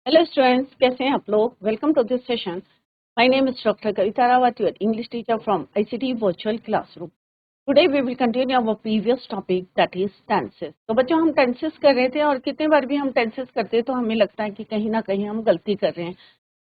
Hello students, कैसे हैं आप लोग। Welcome to this session. My name is doctor Kavita Rawat, your English teacher from ICT virtual classroom. Today we will continue our previous topic that is tenses. तो बच्चों, हम tenses कर रहे थे और कितने बार भी हम टेंसेस करते हैं तो हमें लगता है कि कहीं ना कहीं हम गलती कर रहे हैं।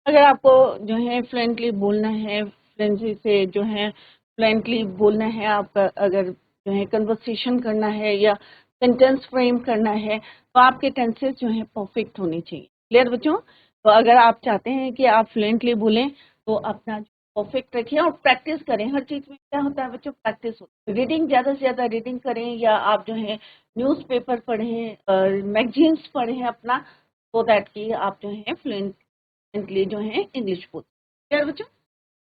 अगर आपको जो है फ्लुएंटली बोलना है, फ्लुएंसी से जो है फ्लुएंटली बोलना है, आपका अगर जो है कन्वर्सेशन करना है या सेंटेंस फ्रेम करना है, तो आपके टेंसेस जो है परफेक्ट होने चाहिए। क्लियर बच्चों? तो अगर आप चाहते हैं कि आप फ्लुएंटली बोलें तो अपना परफेक्ट रखिए और प्रैक्टिस करें। हर चीज में क्या होता है बच्चों, प्रैक्टिस होती है। रीडिंग ज्यादा से ज्यादा रीडिंग करें या आप जो है न्यूज़पेपर पढ़ें, मैगजीन्स पढ़ें अपना, सो दैट कि आप जो है फ्लुएंटली जो है इंग्लिश बोल। क्लियर बच्चों?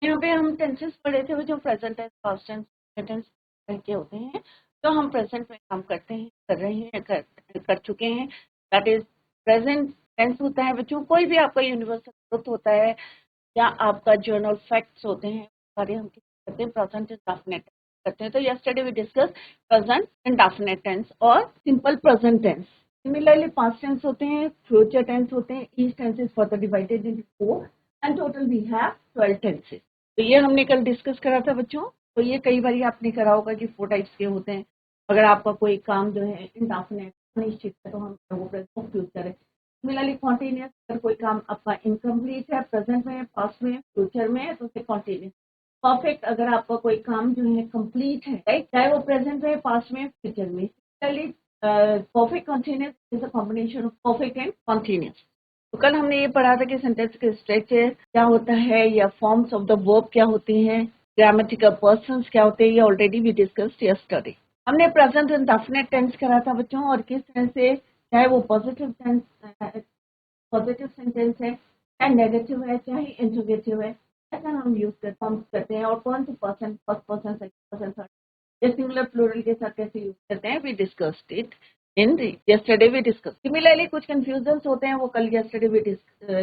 यहाँ पे हम टेंसेस पढ़े थे जो present tense, past tense, tense के होते हैं। तो हम प्रेजेंट में काम करते हैं, कर रहे हैं, कर चुके हैं। दैट इज प्रेजेंट टेंस होता है बच्चों। कोई भी आपका यूनिवर्सल ट्रुथ होता है या आपका जर्नल फैक्ट्स होते हैं, सारे हम करते हैं प्रेजेंट इंडेफिनिट करते हैं। तो yesterday we discuss present indefinite tense और simple present tense. Similarly past tense होते हैं, फ्यूचर टेंस होते हैं। Each tense is further divided into 4 and total we have 12 tenses. तो ये हमने कल डिस्कस करा था बच्चों। तो ये कई बार आपने करा होगा कि 4 टाइप्स के होते हैं। अगर आपका कोई काम जो है इंडेफिनिट अनिश्चित है तो हम वो प्रेजेंट फ्यूचर है। सिमिलरली कॉन्टिन्यूस, अगर कोई काम आपका इनकम्प्लीट है, प्रेजेंट में, पास्ट में, फ्यूचर में है, तो उसे कॉन्टिन्यूस। परफेक्ट, अगर आपका कोई काम जो है कंप्लीट है, राइट, चाहे वो प्रेजेंट में, पास्ट में, फ्यूचर में। Similarly perfect continuous is a combination of perfect and continuous. तो कल हमने ये पढ़ा था कि सेंटेंस के स्ट्रक्चर क्या होता है या फॉर्म्स ऑफ द वर्ब क्या होती हैं, ग्रामेटिकल पर्सन्स क्या होते हैं, ये ऑलरेडी वी डिस्कस्ड यस्टरडे। हमने प्रेजेंट इंडेफिनिट टेंस करा था बच्चों, और किस तरह से, चाहे वो पॉजिटिव टेंस, पॉजिटिव सेंटेंस है, चाहे नेगेटिव है, चाहे इंटरोगेटिव है, ऐसा हम यूज करते हैं। और कौन से person, first person, second person, third, ये सिंगुलर प्लूरल के साथ कैसे यूज करते हैं, we discussed it in yesterday we discuss. Similarly कुछ कंफ्यूजन होते हैं, वो कल यस्टरडे वी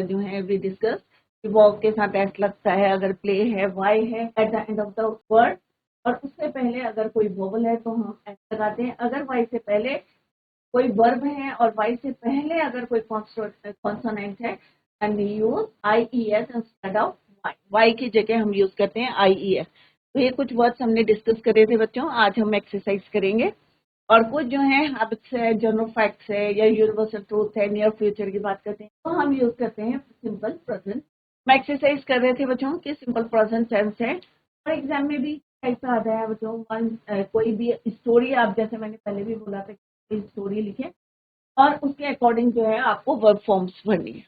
जो है वी डिस्कस। वॉक के साथ एस लगता है, अगर प्ले है, वाई है at the end of the word, और उससे पहले अगर कोई वोवल है तो हम एस लगाते हैं। अगर वाई से पहले कोई वर्ब है और वाई से पहले अगर कोई कॉन्सोनेंट है, and we use I E S instead of Y. Y की जगह हम यूज करते हैं आई ई एस। तो ये कुछ वर्ड्स हमने डिस्कस करे थे बच्चों, आज हम एक्सरसाइज करेंगे। और कुछ जो है हैबिट्स है, जनरल फैक्ट्स है या यूनिवर्सल ट्रूथ है, नियर फ्यूचर की बात करते हैं, तो हम यूज करते हैं सिंपल प्रेजेंट। हम एक्सरसाइज कर रहे थे बच्चों कि सिंपल प्रेजेंट टेंस है, और एग्जाम में भी ऐसा आता है बच्चों। कोई भी स्टोरी, आप जैसे मैंने पहले भी बोला था, कोई स्टोरी लिखे और उसके अकॉर्डिंग जो है आपको वर्ब फॉर्म्स भरनी है।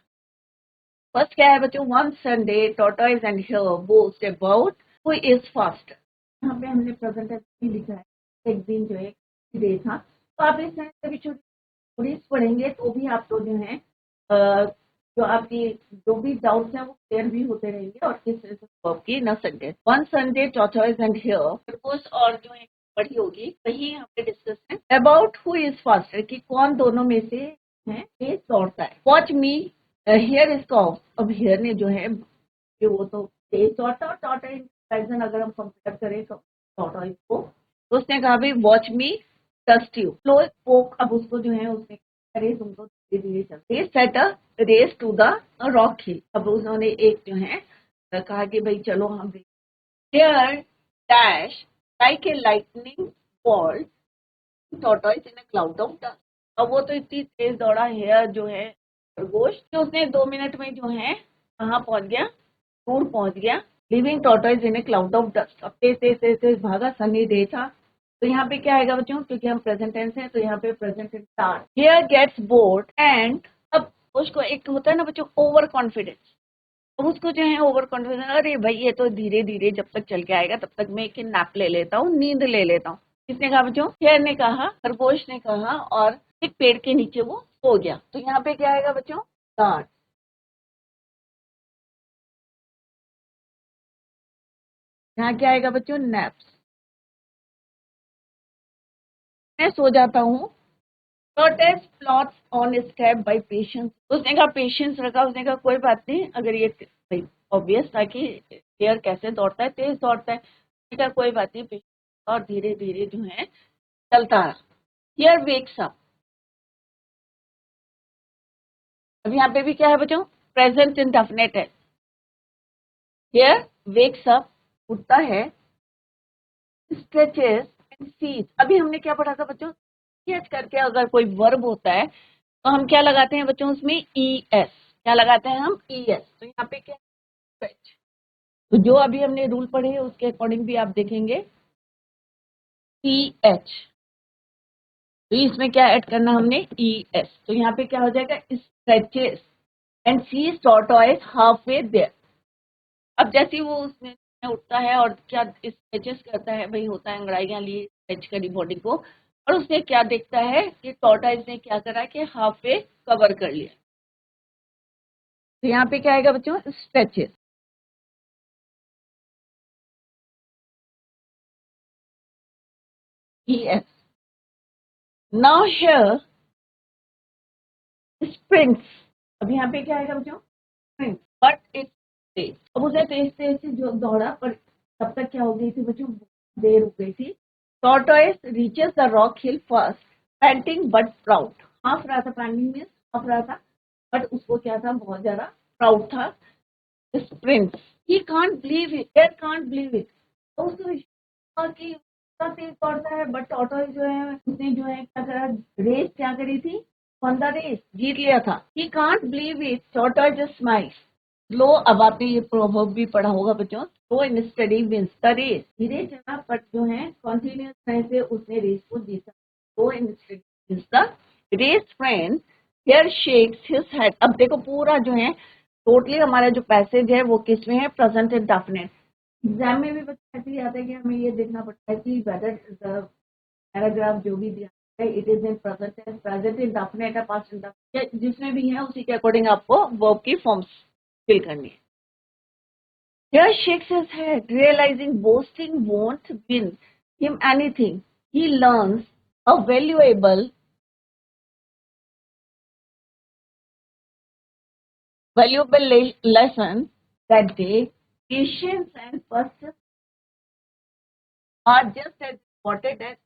फर्स्ट क्या है बच्चों, one Sunday tortoise and here boast about who is faster. यहाँ पे हमने प्रेजेंट टेंस भी लिखा है, एक दिन जो है डे था। तो आप इस तरह से भी छोटी स्टोरीज पढ़ेंगे तो भी आपको जो है जो आपकी जो भी डाउट्स हैं वो क्लियर भी होते रहेंगे। और किस तरह से वर्ब की न Sunday, one Sunday tortoise and here, और जो है बड़ी होगी, वही हमने डिस्कस है अबाउट हु इज फास्टर, कि कौन दोनों में से है तेज दौड़ता है। वॉच मी, हियर इज कॉफ। अब हियर ने जो है कि वो तो तेज दौड़ता है, और टॉर्टोइज अगर हम कंपेयर करें तो टॉर्टोइज को, तो उसने कहा भाई watch me dust you slowpoke. अब उसको जो है उसने अरे तुम तो धीरे धीरे चलते, set a race to the rock hill. अब उन्होंने एक जो है कहा कि भाई चलो हम here dash like a lightning ball tortoise in a cloud of dust. अब वो तो इतनी तेज दौड़ा हेयर जो है खरगोश, कि उसने 2 मिनट में जो है कहाँ पहुंच गया, दूर पहुंच गया। Living tortoise in A cloud of dust. अब तेज तेज तेज तेज भागा, सनी डे था। तो यहाँ पे क्या आएगा बच्चों, क्योंकि हम प्रेजेंट टेंस है तो यहाँ पे present tense start. Here gets board and, अब उसको एक होता है ना बच्चों ओवर कॉन्फिडेंस, अब उसको जो है ओवर कॉन्फिडेंस, अरे भाई ये तो धीरे धीरे जब तक चल के आएगा तब तक मैं एक नैप ले लेता हूँ, नींद ले लेता हूँ। किसने कहा बच्चों, शेर ने कहा, खरगोश ने कहा, और एक पेड़ के नीचे वो सो गया। तो यहाँ पे क्या आएगा बच्चों, गार्ड। यहाँ क्या आएगा बच्चों, नैप्स। मैं सो जाता हूँ। Protest plots on step by patience. उसने कहा पेशेंस रखा, उसने कहा कोई बात नहीं, अगर ये भाई ऑब्वियस था कि शेर कैसे दौड़ता है, तेज दौड़ता है। उसने कहा कोई बात नहीं, पेशेंस, और धीरे धीरे जो है चलता रहा। हियर वेक्स अप, अब यहाँ पे भी क्या है बच्चों, प्रेजेंट इंडेफिनिट है। हियर वेक्स अप, उठता है, स्ट्रेचेस एंड सीज। अभी हमने क्या पढ़ा था बच्चों, स्ट्रेच करके अगर कोई वर्ब होता है तो हम क्या लगाते हैं बच्चों, उसमें ES, क्या लगाते हैं हम, ES। तो यहाँ पे क्या, स्ट्रेच। तो जो अभी हमने रूल पढ़े हैं उसके अकॉर्डिंग भी आप देखेंगे EH, तो इसमें क्या ऐड करना हमने, ES। तो यहाँ पे क्या हो जाएगा, stretches and sees tortoise half way there. अब जैसे वो उसमें उठता है और क्या स्ट्रेचेस करता है, भाई होता है अंगड़ाइयाँ लिए स्ट्रेच करी बॉडी को, और उसने क्या देखता है कि टॉर्टोइज ने क्या करा कि हाफ वे कवर कर लिया। तो यहाँ पे क्या आएगा बच्चों, stretches, ES। Now here sprints. अब यहाँ पे क्या आएगा बच्चों, स्प्रिंट्स, बट इट्स तेज। अब उसे तेज तेज से जो दौड़ा, पर तब तक क्या हो गई थी बच्चों, देर हो गई थी। Tortoise reaches the rock hill first, painting but proud. Half रहा था, पैंटिंग में हाफ रहा था, बट उसको क्या था, बहुत ज्यादा प्राउड था। Sprint, he can't believe it, there can't believe it. तो उसको विश्वास कि इतना तेज दौड़ता है, बट टॉर्टोइज जो है उसने जो है क्या करा, रेस क्या करी थी, ऑन द रेस जीत लिया था। He can't believe it, tortoise smiles. Slow, अब आपने ये प्रोवर्ब भी पढ़ा होगा बच्चों, slow in study wins the race. धीरे चला पर जो है कॉन्टिन्यूस तरह से उसने रेस को जीता। Slow in study wins the race friend, here shakes his head. अब देखो पूरा जो है टोटली हमारा जो पैसेज है वो किस में है, प्रेजेंट इंडेफिनिट। एग्जाम में भी बच्चा ऐसे ही आता है कि हमें ये देखना पड़ता है कि वेदर द पैराग्राफ जो भी दिया है it is in present tense, present indefinite है, पास्ट इंडेफिनिट, जिसमें भी है उसी के अकॉर्डिंग आपको वर्ब की फॉर्म्स फिल करनी है। Here shakes his head, realizing boasting won't win him anything. He learns a valuable lesson that day. Patience and persistence are just as important as,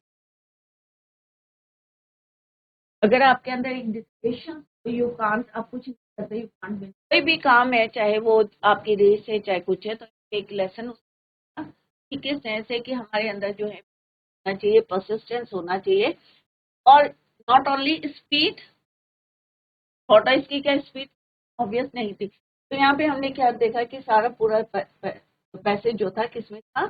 अगर आपके अंदर एक डिस्पेशन, तो यू कांट, आप कुछ नहीं करते, यू कांट विन। कोई भी काम है, चाहे वो आपकी रेस है चाहे कुछ है, तो एक लेसन कि किस तरह से कि हमारे अंदर जो है होना चाहिए, परसिस्टेंस होना चाहिए। और नॉट ओनली स्पीड, छोटा इसकी क्या स्पीड ऑब्वियस नहीं थी। तो यहाँ पे हमने क्या देखा कि सारा पूरा पैसेज जो था किसमें था,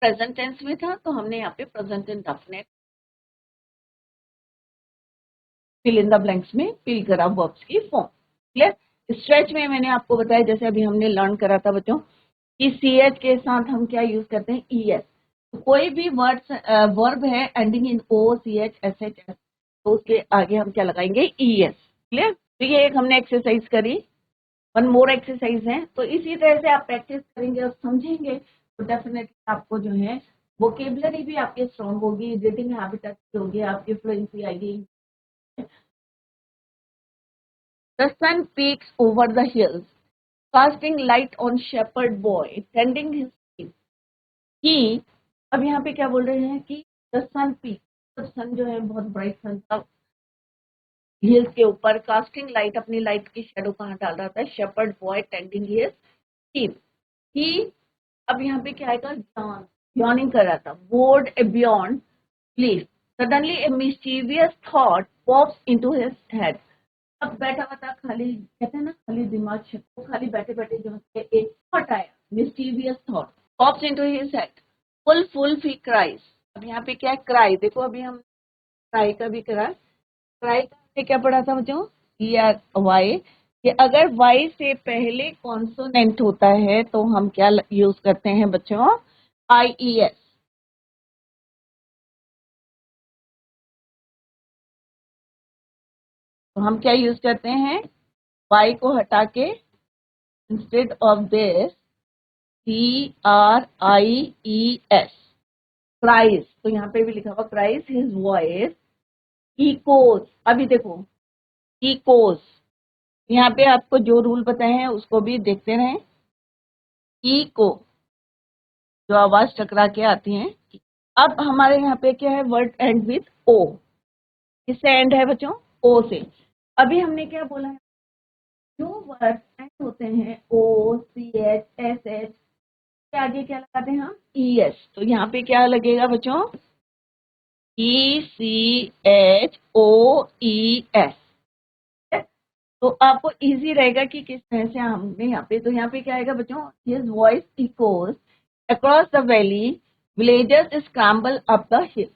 प्रेजेंट टेंस में था। तो हमने यहाँ पे present indefinite fill in the blanks में फिल करा वर्ब्स की फॉर्म। क्लियर। स्ट्रेच में मैंने आपको बताया, जैसे अभी हमने लर्न करा था बच्चों कि CH के साथ हम क्या यूज करते हैं, ES। तो कोई भी वर्ब है एंडिंग इन OCH SH, तो उसके आगे हम क्या लगाएंगे, ES। क्लियर। तो ये एक हमने एक्सरसाइज करी, वन मोर एक्सरसाइज है। तो इसी तरह से आप प्रैक्टिस करेंगे और समझेंगे तो डेफिनेटली आपको जो है वोकेबलरी भी आपकी स्ट्रांग होगी, रीडिंग हैबिट अच्छी होगी, आपकी फ्लुएंसी आएगी। The sun peeks over the hills, casting light on shepherd boy tending his sheep. He, अब यहाँ पे क्या बोल रहे हैं कि the sun peaks, तो सन जो है बहुत ब्राइट सन था, हिल्स के ऊपर कास्टिंग लाइट, अपनी लाइट की शेडो कहाँ डाल रहा था, shepherd boy tending his sheep. ही, अब यहाँ पे क्या आएगा, जॉन, यॉर्निंग कर रहा था, बोर्ड ए बियॉन्ड स्लीप, सडनली ए mischievous thought pops into his head. अब बैठा हुआ था, खाली कहते हैं ना खाली दिमाग, वो खाली बैठे बैठे जो है एक थॉट आया, मिस्टीवियस thought pops into his head, full ही क्राइज। अब यहाँ पे क्या है, क्राई। देखो अभी हम क्राई का भी करा, क्राई का हमने क्या पढ़ा था बच्चों, वाई, कि अगर वाई से पहले कॉन्सोनेंट होता है तो हम क्या यूज करते हैं बच्चों, IES। तो हम क्या यूज करते हैं, वाई को हटा के instead of this CRIES, cries. तो यहाँ पे भी लिखा हुआ क्राइस, हिज वॉइस इकोज। अभी देखो इकोज, यहाँ पे आपको जो रूल बताए हैं उसको भी देखते रहें। इको, जो आवाज टकरा के आती है। अब हमारे यहाँ पे क्या है, वर्ड एंड विथ O, किससे एंड है बच्चों, O से। अभी हमने क्या बोला है, जो वर्ड एंड होते हैं ओ सी एच एस एच के आगे क्या लगाते हैं हम ई एस, तो यहाँ पे क्या लगेगा बच्चों ई C H O E S. तो आपको इजी रहेगा कि किस तरह से हमने यहाँ पे, तो यहाँ पे क्या आएगा बच्चों his voice echoes across the valley villagers scramble up the हिल।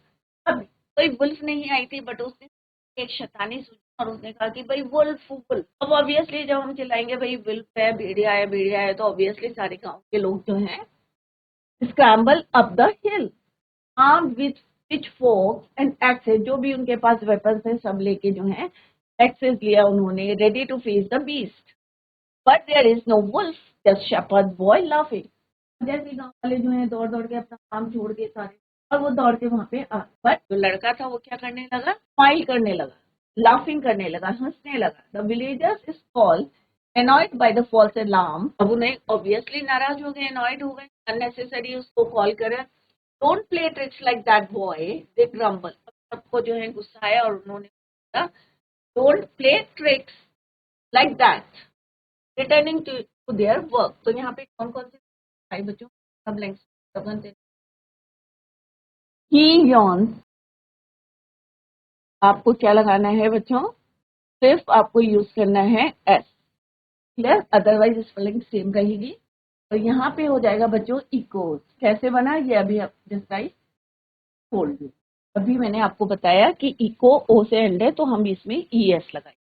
अब कोई वुल्फ नहीं आई थी बट उसने एक शैतानी सूझी और उसने कहा कि भाई वुल्फ वुल्फ। अब ऑब्वियसली जब हम चिल्लाएंगे भाई वुल्फ है भेड़िया है तो ऑब्वियसली सारे गांव के लोग जो हैं scramble up the hill armed with pitchforks and axes, जो भी उनके पास वेपन्स हैं सब लेके जो है एक्सेस लिया उन्होंने, ready to face the beast. But there is no wolf, just shepherd boy laughing. जैसे गांव वाले जो है दौड़ दौड़ के अपना काम छोड़ के सारे और वो दौड़ के वहां पे आ, बट जो लड़का था वो क्या करने लगा, स्माइल करने लगा, लाफिंग करने लगा, हंसने लगा। The villagers is called annoyed by the false alarm, अब उन्हें ऑब्वियसली नाराज हो गए, annoyed हो गए, अननेसेसरी उसको कॉल करे। Don't play tricks like that boy, they grumble. सबको जो है गुस्सा आया और उन्होंने कहा don't play tricks like that, returning to their work. तो यहाँ पे कौन कौन से भाई बच्चों सब लैंग्वेज ही यॉन, आपको क्या लगाना है बच्चों, सिर्फ आपको यूज करना है S, clear, otherwise spelling same रहेगी। तो यहाँ पे हो जाएगा बच्चों इकोज, कैसे बना ये अभी आप जस्ट आई टोल्ड यू, अभी मैंने आपको बताया कि इको ओ से एंड है तो हम इसमें ई एस लगाए,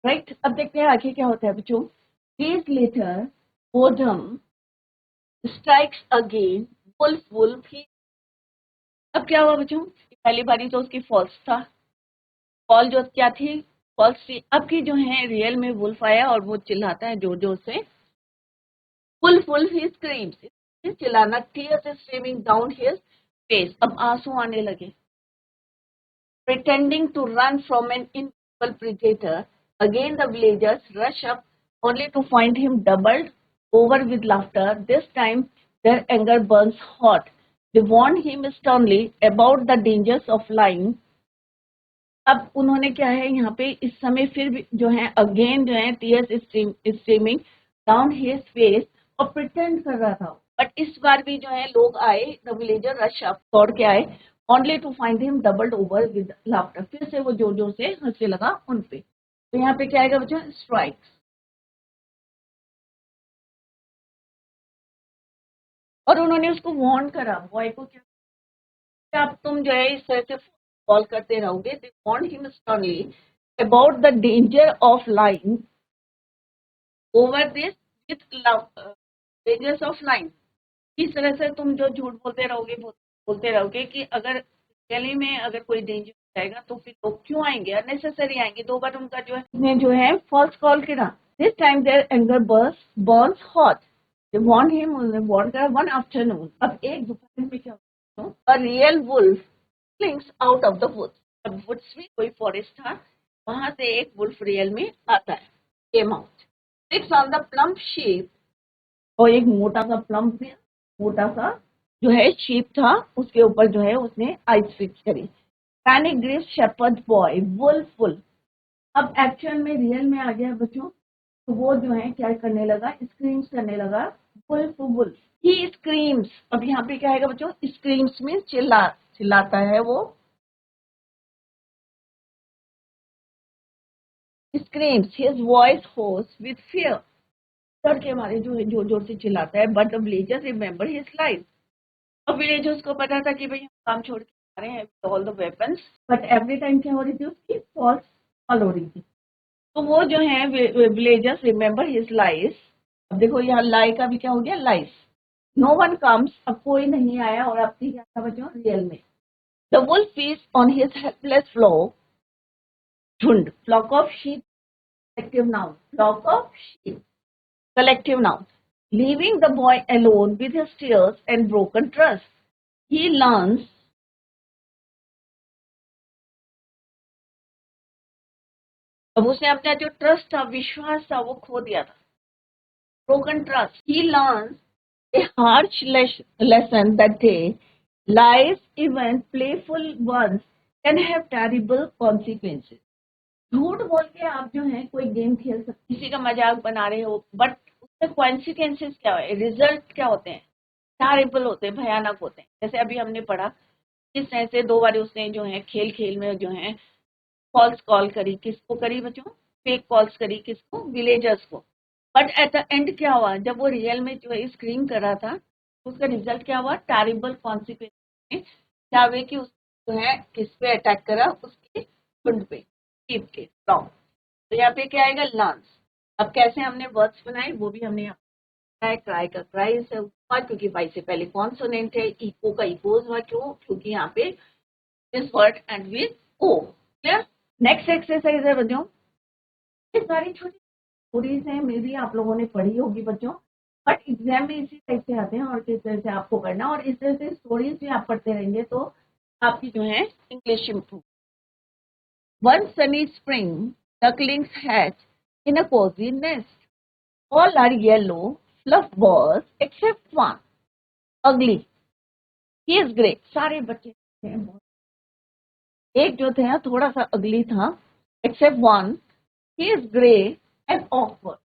राइट। अब देखते हैं आगे क्या होता है बच्चों। Days later boredom strikes again, wolf wolf ही। अब क्या हुआ बच्चों, पहली बारी तो उसकी फॉल्स था, कॉल जो क्या थी फॉल्स थी। अब की जो है रियल में वुल्फ आया और वो चिल्लाता है जोर जोर से, वुल्फ वुल्फ ही स्क्रीम्स, चिल्लाना, tears streaming down his face, अब आंसू आने लगे। Pretending to run from an invisible predator, again the villagers rush up only to find him doubled over with laughter. This time their anger burns hot. They warn him sternly about the dangers of lying. अब उन्होंने क्या है यहाँ पे इस समय फिर भी जो है अगेन जो है tears streaming down his face, और प्रिटेंड कर रहा था, बट इस बार भी जो है लोग आए, द विलेजर रश अप, दौड़ के आए, only to find him doubled over with laughter, फिर से वो जोर जोर से हंसने लगा उन पे। तो यहाँ पे क्या आएगा बच्चों, स्ट्राइक्स, और उन्होंने उसको वार्न करा बॉय को, क्या आप तुम जो है इस तरह से कॉल करते रहोगे, they warn him sternly about the danger of lying over this with dangers of lying. इस तरह से तुम जो झूठ बोलते रहोगे कि अगर गली में अगर कोई डेंजर हो जाएगा तो फिर लोग क्यों आएंगे, अननेसेसरी आएंगे। दो बार उनका जो है फॉल्स कॉल करा। This time their anger burns hot, they warn him, उन्होंने वार्न करा। वन आफ्टरनून, अब एक दोपहर में क्या होता है, a real wolf slinks out of the woods, अब वुड्स में कोई फॉरेस्ट था, वहां से एक वुल्फ रियल में आता है, came out, sits on the plump sheep, और एक मोटा सा प्लम्प में मोटा सा जो है शीप था उसके ऊपर जो है उसने आइस फिक्स करी। Panic grieve shepherd boy wolf wolf, अब एक्शन में रियल में आ गया बच्चों, तो वो जो है क्या करने लगा, स्क्रीम्स करने लगा, वुल्फ वुल्फ ही स्क्रीम्स। अब यहाँ पे क्या आएगा बच्चों, स्क्रीम्स में चिल्लाता है वो, screams his voice hoarse with fear, डर के मारे जो है जोर जोर से चिल्लाता है। But the villagers remember his life, अब विलेजर्स को पता था कि भाई हम काम छोड़ के आ रहे हैं all the weapons, but every time क्या हो रही थी उसकी फॉल्स कॉल हो रही थी। तो वो जो है विलेजर्स रिमेंबर हिज लाइफ, अब देखो यहाँ लाई का भी क्या हो गया, लाइफ। नो वन कम्स, अब कोई नहीं आया, और अब थी क्या था बच्चों रियल में, the wolf is on his helpless floor, झुंड, flock of sheep, collective noun, flock of sheep, collective noun, leaving the boy alone with his tears and broken trust. He learns, अब उसने अपना जो ट्रस्ट था, विश्वास था, वो खो दिया था, broken trust. He learns a harsh lesson that day, life, even playful ones, can have terrible consequences. झूठ बोल के आप जो है कोई गेम खेल सकते, किसी का मजाक बना रहे हो, बट उसके कॉन्सिक्वेंसेस क्या है, रिजल्ट क्या होते हैं, टैरेबल होते हैं, भयानक होते हैं। जैसे अभी हमने पढ़ा किस तरह से 2 बार उसने जो है खेल खेल में जो है फॉल्स कॉल करी, किसको करी बच्चों, फेक कॉल्स करी, किसको, विलेजर्स को। बट एट द एंड क्या हुआ, जब वो रियल में जो है स्क्रीम कर रहा था, उसका रिजल्ट क्या हुआ, टैरेबल कॉन्सिक्वेंस क्या हुए कि उस जो है किस पे अटैक करा, उसके झुंड पे, टीम के फ्लॉक। तो यहाँ पे क्या आएगा, लांस। अब कैसे हमने वर्ड्स बनाए वो भी हमने यहाँ क्राई, क्राई का क्राई से हुआ क्योंकि वाई से पहले कॉन्सोनेंट है, इको का इकोज हुआ, क्यों, क्योंकि यहाँ पे this word end with O. Clear. Next exercise है बच्चों, ये सारी छोटी स्टोरीज हैं, मे भी आप लोगों ने पढ़ी होगी बच्चों, बट एग्जाम में इसी टाइप से आते हैं और किस तरह से आपको करना, और इस तरह से स्टोरीज भी आप पढ़ते रहेंगे तो आपकी जो है English improve. One Sunny spring ducklings hatch in a cozy nest. All are yellow fluff balls except one. Ugly. He is grey. सारे बच्चे थे, एक जो थे थोड़ा सा अगली था, except one. He is grey and awkward.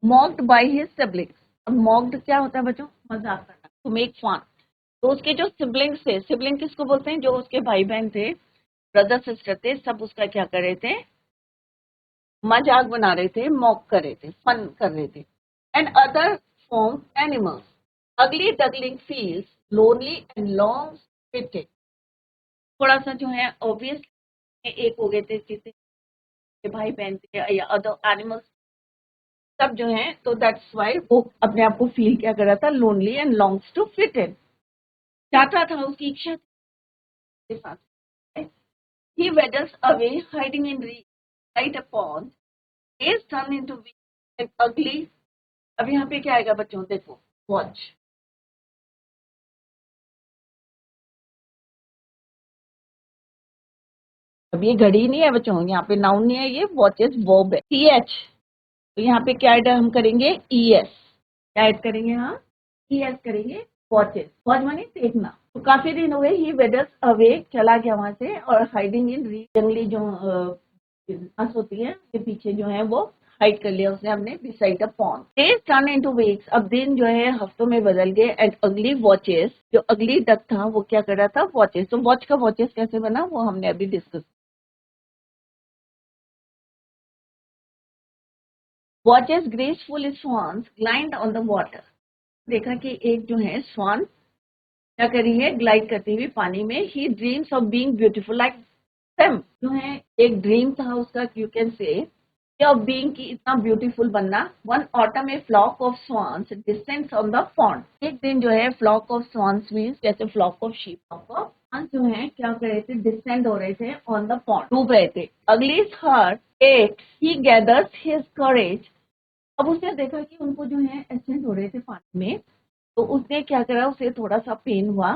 Mocked by his siblings. अब mocked क्या होता है बच्चों, मजाक करना, to make fun. तो उसके जो सिबलिंग्स थे, सिबलिंग किसको बोलते हैं, जो उसके भाई बहन थे, ब्रदर सिस्टर थे, सब उसका क्या कर रहे थे, मजाक बना रहे थे, मॉक कर रहे थे, फन कर रहे थे। And other farm animals. Ugly duckling feels lonely and long fitted. थोड़ा सा जो है ऑब्वियस एक हो गए थे, किसी भाई बहन थे या अदर एनिमल्स सब जो है, तो दैट्स वाई वो अपने आप को फील क्या कर रहा था, lonely and longs to fit in, चाहता था, उसकी इच्छा के साथ। He waddles away, hiding in right upon. Is turned into weak and ugly. अब यहाँ पे क्या आएगा बच्चों, देखो, वॉच। अब ये घड़ी नहीं है बच्चों, यहाँ पे नाउन नहीं है, ये वॉचेस वर्ब है, टी एच। तो यहाँ पे क्या ऐड हम करेंगे, ई एस। क्या ऐड करेंगे, हाँ, ई एस करेंगे, वॉचेस। वॉच माने देखना। तो काफी दिन हुए, ही वेडर्स अवे, चला गया वहां से, और हाइडिंग इन जंगली जो घास होती है के पीछे जो है वो हाइड कर लिया उसने हमने, beside the pond. Days turn into weeks, अब दिन जो है हफ्तों में बदल गए। एंड अगली वॉचेस, जो अगली डक था वो क्या कर रहा था, वॉचेस। तो वॉच का वॉचेस कैसे बना वो हमने अभी discuss. Watches graceful swans glide on the water. देखा कि एक जो है स्वान क्या कर रही है, ग्लाइड करती हुई पानी में। He dreams of being beautiful like them, जो है एक ड्रीम था उसका, you can say, of being की इतना ब्यूटीफुल बनना। One autumn a flock of swans distance on the pond. एक दिन जो है फ्लॉक ऑफ स्वान्स मीन्स जैसे flock of sheep, flock of swans जो है क्या कर रहे थे, डिस्टेंड हो रहे थे ऑन द पॉन्ड, डूब रहे थे। अगली हार्ट एट, ही गैदर्स हिज करेज। अब उसने देखा कि उनको जो है एसेंड हो रहे थे पानी में, तो उसने क्या करा, उसे थोड़ा सा पेन हुआ,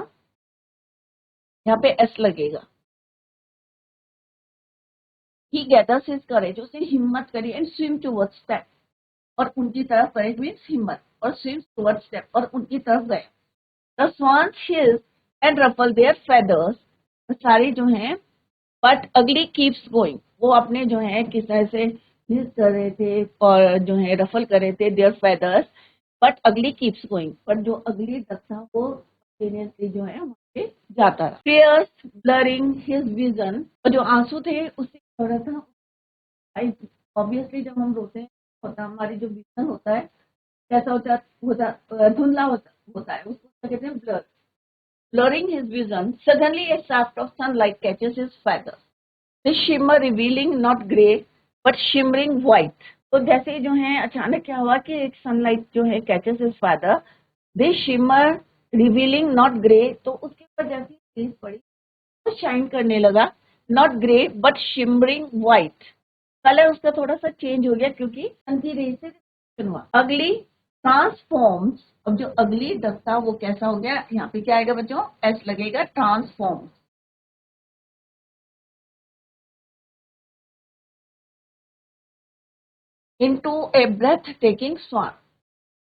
यहाँ पे एस लगेगा। ही गैदर्स हिज करेज, उसने हिम्मत करी, एंड स्विम टुवर्ड्स देम, और उनकी तरफ, करेज मीन्स हिम्मत, और स्विम टुवर्ड्स देम, और उनकी तरफ गए। The swans hiss and ruffle their feathers, सारे जो हैं, बट अगली कीप्स गोइंग, वो अपने जो है किस तरह से हिस कर रहे थे और जो है रफल कर रहे थे देयर फेदर्स, बट अगली कीप्स गोइंग, बट जो अगली डक था वो सीरियसली जो है वहाँ पे जाता रहा। टीयर्स ब्लरिंग हिज विजन, और जो आंसू थे उससे हो रहा था, ऑब्वियसली जब हम रोते हैं होता हमारी जो विजन होता है कैसा होता धुंधला होता है, उसको कहते हैं blur. Blurring his vision, suddenly a shaft of sunlight catches his feathers. The shimmer revealing not grey but shimmering white. तो जैसे जो है अचानक क्या हुआ कि एक सनलाइट जो है catches his father, they shimmer revealing not grey, तो उसके ऊपर जैसे रेज पड़ी तो शाइन करने लगा, not grey but shimmering white, colour उसका थोड़ा सा चेंज हो गया क्योंकि सन की रेज से रिफ्लेक्शन हुआ। अगली ट्रांसफॉर्म्स, अब जो अगली डक था वो कैसा हो गया, यहाँ पे क्या आएगा बच्चों, एस लगेगा, transforms into a breath taking स्वान।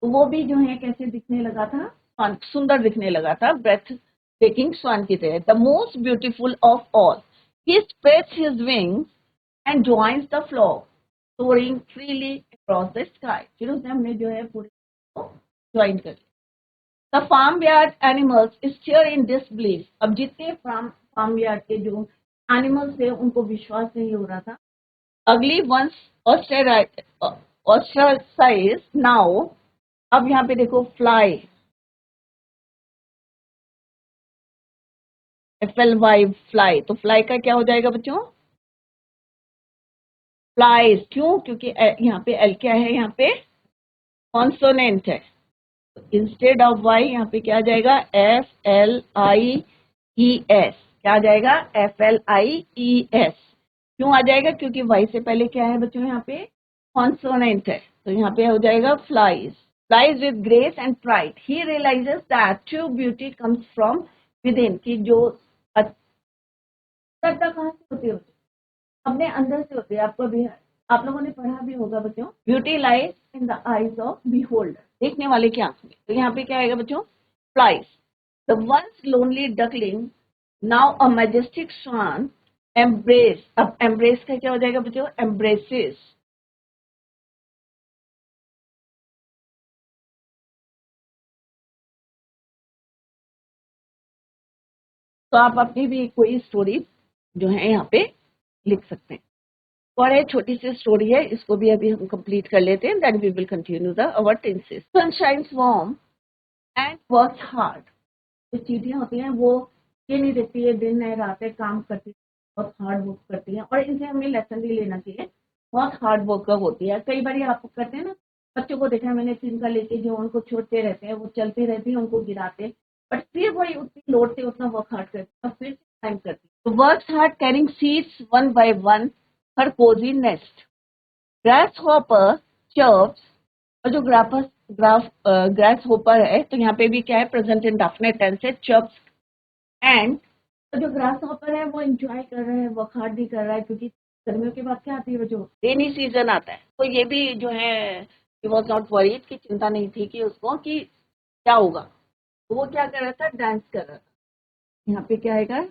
तो वो भी जो है कैसे दिखने लगा था, स्वान, सुंदर दिखने लगा था, ब्रेथ टेकिंग स्वान की तरह। The most beautiful of all, He spreads his wings and joins the flock, soaring freely across the sky. फिर उसने हमने जो है पूरे को ज्वाइन कर लिया. The farmyard animals stare in disbelief. अब जितने farmyard के जो animals थे उनको विश्वास नहीं हो रहा था. Ugly once ostracized, now अब यहाँ पे देखो fly, FLY fly. तो fly का क्या हो जाएगा बच्चों? Flies. क्यों? क्योंकि यहाँ पे L क्या है? यहाँ पे कॉन्सोनेंट है. इंस्टेड ऑफ Y यहाँ पे क्या आ जाएगा? FLIES. क्या आ जाएगा? FLIES. क्यों आ जाएगा? क्योंकि Y से पहले क्या है बच्चों? यहाँ पे कॉन्सोनेंट है. तो यहाँ पे हो जाएगा flies. Flies with grace and pride. He realizes that true beauty comes from within. कि जो सुंदरता कहाँ से होती है? अपने अंदर से होती है. आपको भी आप लोगों ने पढ़ा भी होगा बच्चों. Beauty lies in the eyes of beholder. देखने वाले की आंख में. तो यहाँ पे क्या आएगा बच्चों? Flies. The once lonely duckling now a majestic swan embrace. अब एम्ब्रेस का क्या हो जाएगा बच्चों? एम्ब्रेसेस. तो आप अपनी भी कोई स्टोरी जो है यहाँ पे लिख सकते हैं. और एक छोटी सी स्टोरी है, इसको भी अभी हम कंप्लीट कर लेते हैं. Then we will continue the our tenses. Sun shines warm and works hard. जो चींटियां होती हैं वो ये नहीं देखती है दिन है रात है, काम करती है, बहुत हार्ड वर्क करती हैं. और इनसे हमें लेसन भी लेना चाहिए. बहुत हार्ड वर्कर होती है. कई बार आप करते हैं ना, बच्चों को देखा मैंने तिनका लेके जो उनको छोड़ते रहते हैं, वो चलते रहते हैं, उनको गिराते, बट फिर वही उतनी लौटते उतना वर्क हार्ड करते और फिर टाइम करती. तो work hard carrying seeds one by one her cozy nest. Grasshopper chirps. और जो ग्रास होपर है तो यहाँ पे भी क्या है? प्रेजेंट इंडेफिनिट टेंस है. चर्प्स एंड. तो जो ग्रास हॉपर है वो एंजॉय कर रहा है, वर्क हार्ड भी कर रहा है, क्योंकि गर्मियों के बाद क्या आती है जो रेनी सीजन आता है. तो ये भी जो है ही वॉज नॉट वरीड, की चिंता नहीं थी कि उसको कि क्या होगा. तो वो क्या कर रहा था? डांस कर रहा था. यहाँ पे क्या आएगा?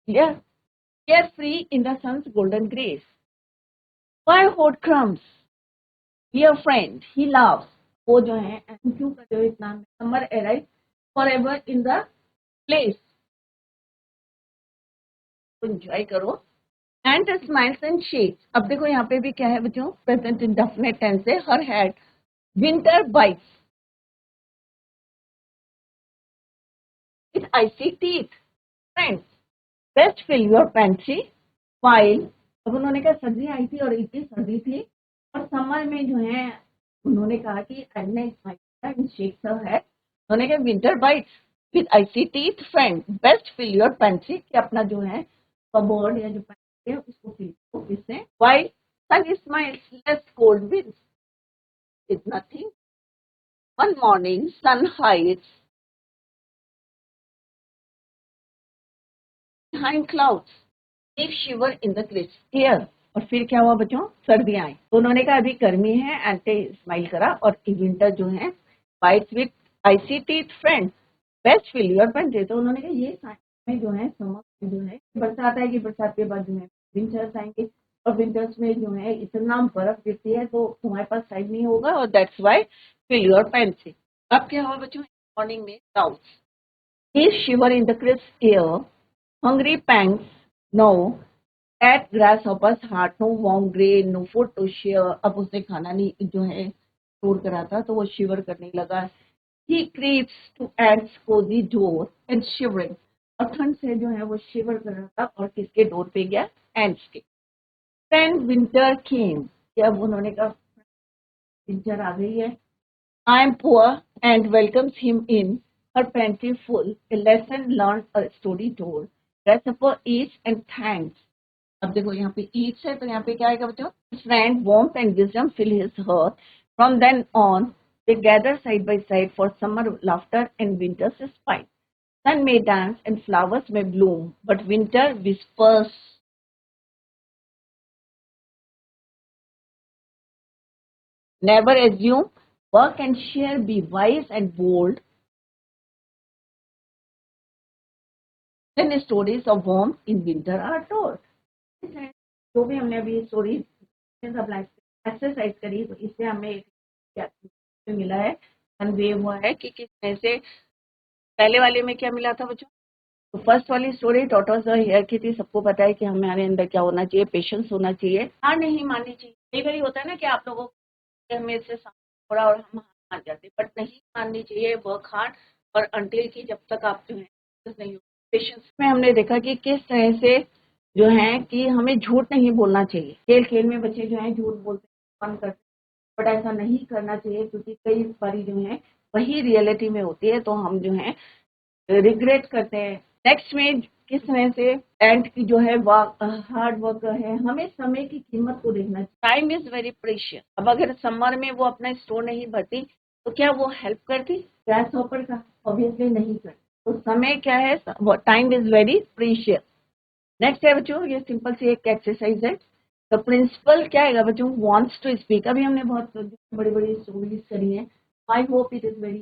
Carefree in the sun's golden grace. Why hoard crumbs? Dear friend, he laughs. वो जो है क्यों करते हो इतना? Summer arrives forever in the place. तो enjoy करो. And smiles and shakes. अब देखो यहाँ पे भी क्या है बच्चों? Present indefinite tense है. Her had winter bites with icy teeth. Friends, best fill your pantry while. अब उन्होंने कहा सर्दी आई थी और इतनी सर्दी थी और समर में जो है उन्होंने कहा कि शेक्स है. उन्होंने कहा winter bites with icy teeth. Friend, best fill your pantry. कि अपना जो है कबोर्ड या जो पेंट्री है उसको फिल करो. इससे why sun smiles less cold winds is nothing. One morning sun hides behind clouds. Leave shiver in the crisp air. और फिर क्या हुआ बच्चों? सर्दियां आई. तो उन्होंने कहा अभी गर्मी है, एंटे स्माइल करा. और विंटर जो है bites with icy teeth. Friend, best fill your pantry. तो उन्होंने कहा ये में जो है समर जो है बरसात आएगी, बरसात के बाद जो है विंटर्स आएंगे और विंटर्स में जो है इतना बर्फ गिरती है तो तुम्हारे पास टाइम नहीं होगा और that's why fill your pantry. अब क्या हुआ बच्चों? मॉर्निंग में clouds. He shiver in the crisp air. Hungry pangs, no. At grasshopper's heart, no warm grain, no food to share. अब उसने खाना नहीं जो है स्टोर करा था तो वो शिवर करने लगा. He creeps to ants cozy door and shivering. और ठंड से जो है वो शिवर कर रहा था और किसके डोर पे गया? एंट्स के. Then winter came. जब उन्होंने कहा विंटर आ गई है. I am poor and welcomes him in. Her pantry full, a lesson learned, a story told. Grasshopper eats and thanks. अब देखो यहाँ पे eats है तो यहाँ पे क्या आएगा बच्चों? Friend, warmth and wisdom fill his heart. From then on, they gather side by side for summer laughter and winter's spite. Sun may dance and flowers may bloom, but winter whispers. Never assume, work and share, be wise and bold. Then stories of warmth in winter are told. जो भी हमने अभी story सब exercise करी तो इससे हमें एक मिला है, कन्वे हुआ है कि किस तरह से पहले वाले में क्या मिला था बच्चों। तो फर्स्ट वाली स्टोरी टॉटर्स और हेयर की थी। सबको पता है कि हमारे अंदर क्या होना चाहिए, पेशेंस होना चाहिए, हार नहीं माननी चाहिए। कई बार होता है ना कि आप लोगों को हमें से थोड़ा और हम हार मान जाते हैं, बट नहीं माननी चाहिए, वर्क हार्ड और अंटिल की जब तक आप जो है नहीं हो। पेशेंस में हमने देखा कि किस तरह से जो है कि हमें झूठ नहीं बोलना चाहिए। खेल खेल में बच्चे जो है झूठ बोलते हैं, फन करते हैं, बट ऐसा नहीं करना चाहिए क्योंकि कई बारी जो है वही रियलिटी में होती है, तो हम जो है रिग्रेट करते हैं। नेक्स्ट में किस तरह से एंड की जो है हार्ड वर्क है, हमें समय की कीमत को देखना चाहिए। Time is very precious. अब अगर समर में वो अपना स्टोर नहीं भरती तो क्या वो हेल्प करती ग्रास हॉपर का? ऑब्वियसली नहीं करती। तो समय क्या है, time is very precious. Next है बच्चों, ये सिंपल सी एक एक्सरसाइज है। तो प्रिंसिपल क्या है बच्चों, वांट्स टू स्पीक। अभी हमने बहुत बड़ी बड़ी स्टोरीज करी है। I hope it is very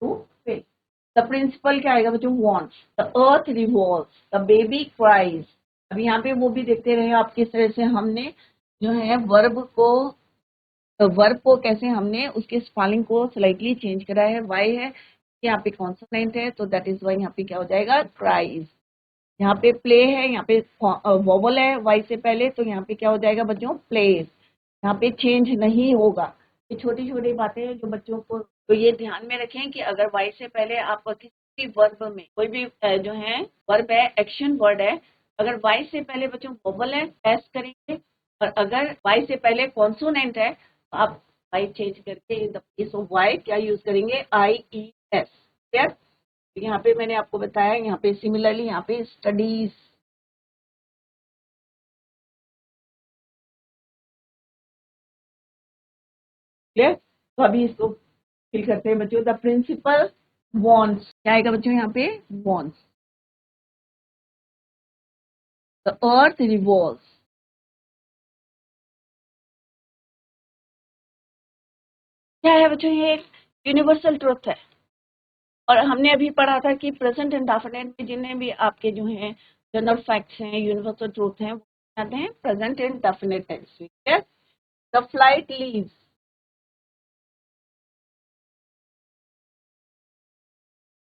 to fake. The principal क्या आएगा बच्चों, wants. The earth revolves, the baby cries. अब यहाँ पे वो भी देखते रहे आप किस तरह से हमने जो है वर्ब को कैसे हमने उसके स्पेलिंग को स्लाइटली चेंज करा है। वाई है, यहाँ पे कॉन्सोनेंट है तो दैट इज वाई यहाँ पे क्या हो जाएगा, क्राइज। यहाँ पे प्ले है, यहाँ पे वोवल है वाई से पहले, तो यहाँ पे क्या हो जाएगा बच्चों, प्लेज। यहाँ पे चेंज नहीं होगा। ये छोटी छोटी बातें हैं जो बच्चों को तो ये ध्यान में रखें कि अगर वाई से पहले आप किसी भी वर्ब में कोई भी जो है वर्ब है, एक्शन वर्ड है, अगर वाई से पहले बच्चों वोवल है, एस करेंगे। और अगर वाई से पहले कॉन्सोनेंट है तो आप वाई चेंज करके in the place of Y क्या यूज करेंगे, आई ई एस। क्लियर? यहाँ पे मैंने आपको बताया, यहाँ पे सिमिलरली यहाँ पे स्टडीज। क्लियर? तो अभी इसको फिल करते हैं बच्चों। द प्रिंसिपल वॉन्ट्स, क्या आएगा बच्चों यहाँ पे, वॉन्ट्स। द अर्थ रिवॉल्व्स, क्या है बच्चों, ये एक यूनिवर्सल ट्रुथ है। और हमने अभी पढ़ा था कि प्रेजेंट इंडेफिनिट में जितने भी आपके जो हैं जनरल फैक्ट्स हैं, यूनिवर्सल ट्रुथ हैं, वो कहते हैं प्रेजेंट इंडेफिनिट टेंस में। Clear? The flight leaves,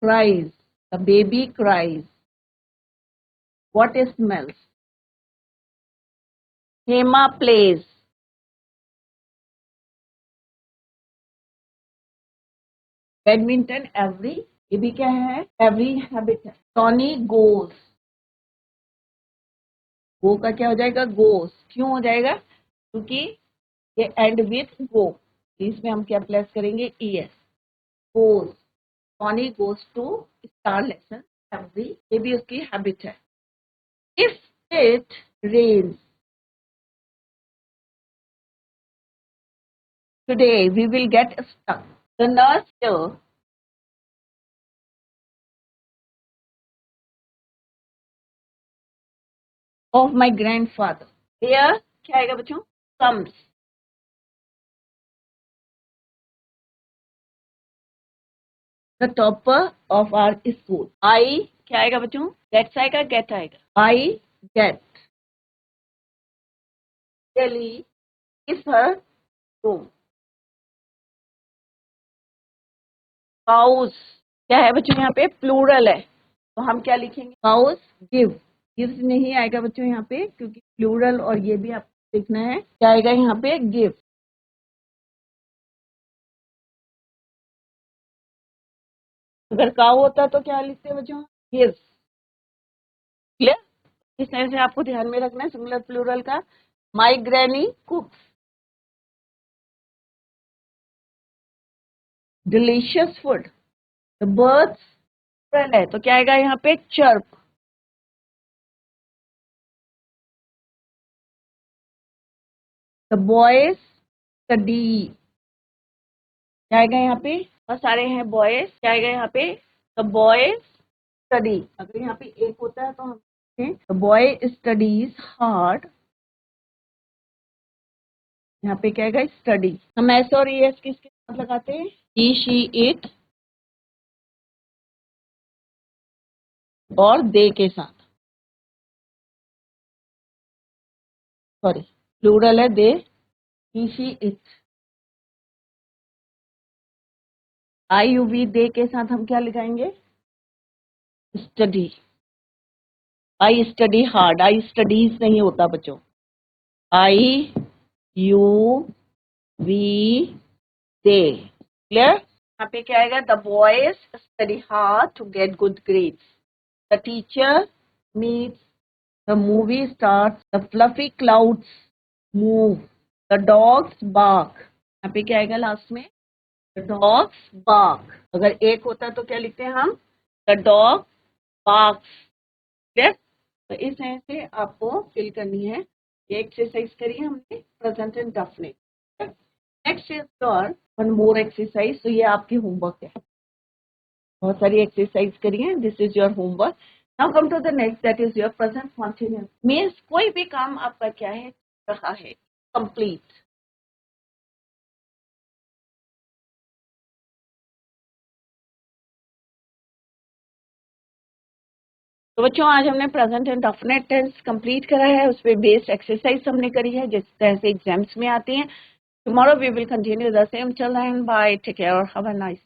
cries, the baby cries, what smells, Hema plays, badminton every, ये भी क्या है, एवरी हैबिट है। टॉनी गोस, गो का क्या हो जाएगा, गोस। क्यों हो जाएगा, क्योंकि ये एंड विथ गो, इसमें हम क्या प्लेस करेंगे, E S. Goes, Tony goes to star lesson every, ये भी उसकी हैबिट है। If it rains today we will get stuck. The nurse of my grandfather, here क्या आएगा बच्चों, comes. The topper of our school, I क्या आएगा बच्चों, गेट्स आएगा, गेट आएगा, I get. Daily is her room. Cows क्या है बच्चों, यहाँ पे प्लूरल है, तो हम क्या लिखेंगे, काउस गिव। गिव्स नहीं आएगा बच्चों यहाँ पे क्योंकि प्लूरल, और ये भी आपको लिखना है, क्या आएगा यहाँ पे, गिव। अगर काउ होता तो क्या लिखते बच्चों, गिव्स। क्लियर? इस तरह से आपको ध्यान में रखना है सिंगुलर प्लूरल का। My granny cooks delicious food. The birds है तो क्या आएगा यहाँ पे, चर्प। द बॉयज स्टडी, क्या आएगा यहाँ पे, बहुत सारे हैं बॉयज, क्या आएगा यहाँ पे, द बॉयज स्टडी। अगर यहाँ पे एक होता है तो हम द बॉय स्टडीज हार्ड, यहाँ पे क्या आएगा, स्टडी। हम एस और एस किसके साथ लगाते हैं, ही शी इट, और दे के साथ, सॉरी प्लूरल है दे, ही शी इट। IUV दे के साथ हम क्या लगाएंगे? Study. I study hard, I studies नहीं होता बच्चों, IUV दे। क्लियर? यहाँ पे क्या आएगा? The boys study hard to get good grades, the teacher meets, the movie starts, the fluffy clouds move, the dogs bark. यहाँ पे क्या आएगा लास्ट में? The dogs bark. अगर एक होता तो क्या लिखते हैं हम? The dog barks. क्लियर? तो इस तरह से आपको फिल करनी है। ये एक्सरसाइज करिए हमने present and definite. Next is your one more exercise. तो ये आपकी होमवर्क है, बहुत सारी एक्सरसाइज करिए, this is your homework. Now come to the next, that is your present continuous. Means कोई भी काम आपका क्या है, रहा है, कंप्लीट। तो बच्चों आज हमने present and definite tense complete करा है, उस पर बेस्ड एक्सरसाइज हमने करी है जिस तरह से एग्जाम्स में आती हैं। Tomorrow we will continue the same. Till then bye, take care, have a nice